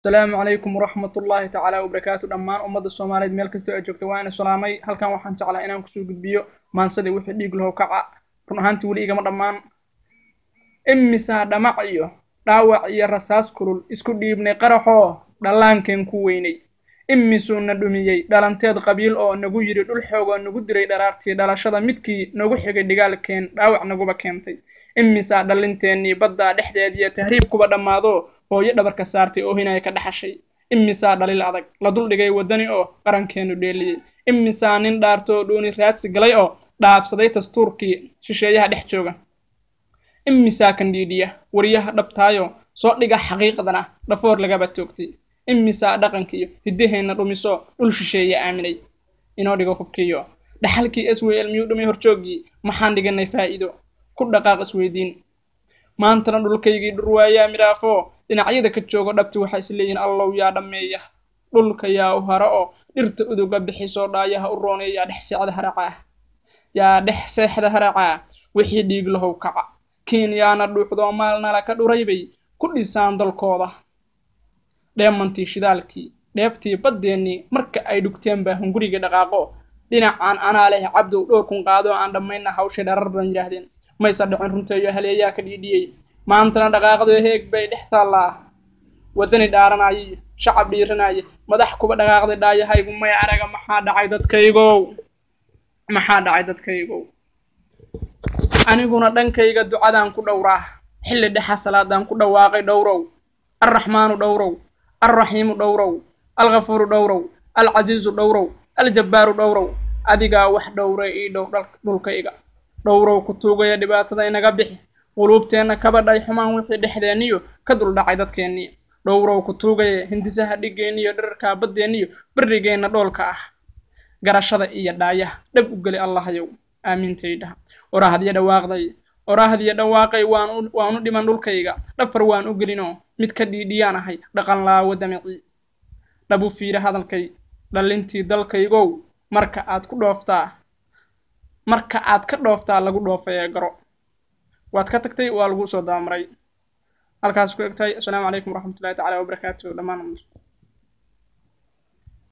السلام عليكم ورحمة الله تعالى وبركاته دمان أمد الصوماليد ميل كستو أجوكتا وأنا سلامي هل كان waxaan jeclahay inaan ku soo gudbiyo maansadi wixii dhiig lahow kaca run ahaantii wali igama dhamaan imisa dhamac iyo dhaawac iyo rasaas kulul isku dhiibnay qaraxo dhalaanken ku weynay imisuna dhumiyay dhalanteed qabiil oo nagu yiri dhul xoog oo nagu diray dharaartii dhalashada midkii nagu xigay dhigaalkeen dhaawac naguba keentay imisa dhalinteeni badda dhexdeedii tahriib kuba dhamaado hooyo dhabarka saartay oo hinay ka dhaxashay imisa dhalil adag la dul dhigay wadani oo qarankeenu dheeliyay imisa nin dhaarto dooni raadsi galay oo dhaafsaday dastuurkii shisheeyaha dhex jooga imisa kan dhiidiya wariyaha dhabtaayo soo dhiga xaqiiqadana dhafoor laga batoogtay imisa dhaqankiyo hidaheena dhumiso dhul shisheeye aaminay inoo dhigo kubkiyo dhaxalkii SWL miyuu dhumay horjoogii maxaan dhiganay faa'iido ku dhaqaaq isweydiin maantana dhulkaygii dhurwaaya midhaafo dhinacyada ka joogo dhabti waxa isleeyihiin allow yaa dhameeya dhulka yaa u haro oo dhirta uduga bixiso dhaayaha u rooneeya dhex seexda haraca wixii dhiig lahow kaca Kenyaana dhuuxdo maalna la ka dhuraybay ku dhisaan dalkooda dheemantii shidaalkii dheeftii badeeni marka ay dhugteen baa hunguriga dhaqaaqo dhinacaan anaa leh cabdu dhowr kun qaado aan dhamayna hawsha dharar badan yiraahdeen ma isa dhicin runteeyo haleeyaa ka dhiidiyay maantana dhaqaaqdo heeg bay dhex taalaa wadani dhaaranay shacab dhiiranay madax kuba dhaqaaqday dhaayahaygu may araga maxaa dhacay dadkaygo aniguna dhankayga ducadaan ku dhowraa xilli dhexa salaadaan ku dhawaaqay dhowrow arrahmaanu dhowrow arrahiimu dhowrow alghafuuru dhowrow alcaziizu dhowrow aljabbaaru dhowrow adiga wax dhowray ii dhow dhulkayga dhowrow ku tuugaya dhibaatada inaga bixi qulubteena kaba dhay xumaan wixii dhexdeeniyo ka dul dhacay dadkeennii dhowrow ku tuugaya hindisaha dhigeeniyo dharka badeeniyo barigeena dhoolka ah garashada iyo dhaaya dhab u gali allahayow aamiintayda oraahdiya dhawaaqay waanu dhiman dhulkayga dhafar waan u gelino mid ka dhiidhiyaan ahay dhaqan laawo damici dhabu fiira hadalkay dhalintii dalkaygow marka aad ka dhooftaa lagu dhoofay garo waad ka tagtay waa lagu soo daamray halkaas ku egtay assalaamu calaykum waraxmatullaahi tacaala wabarakaatuh dhamaan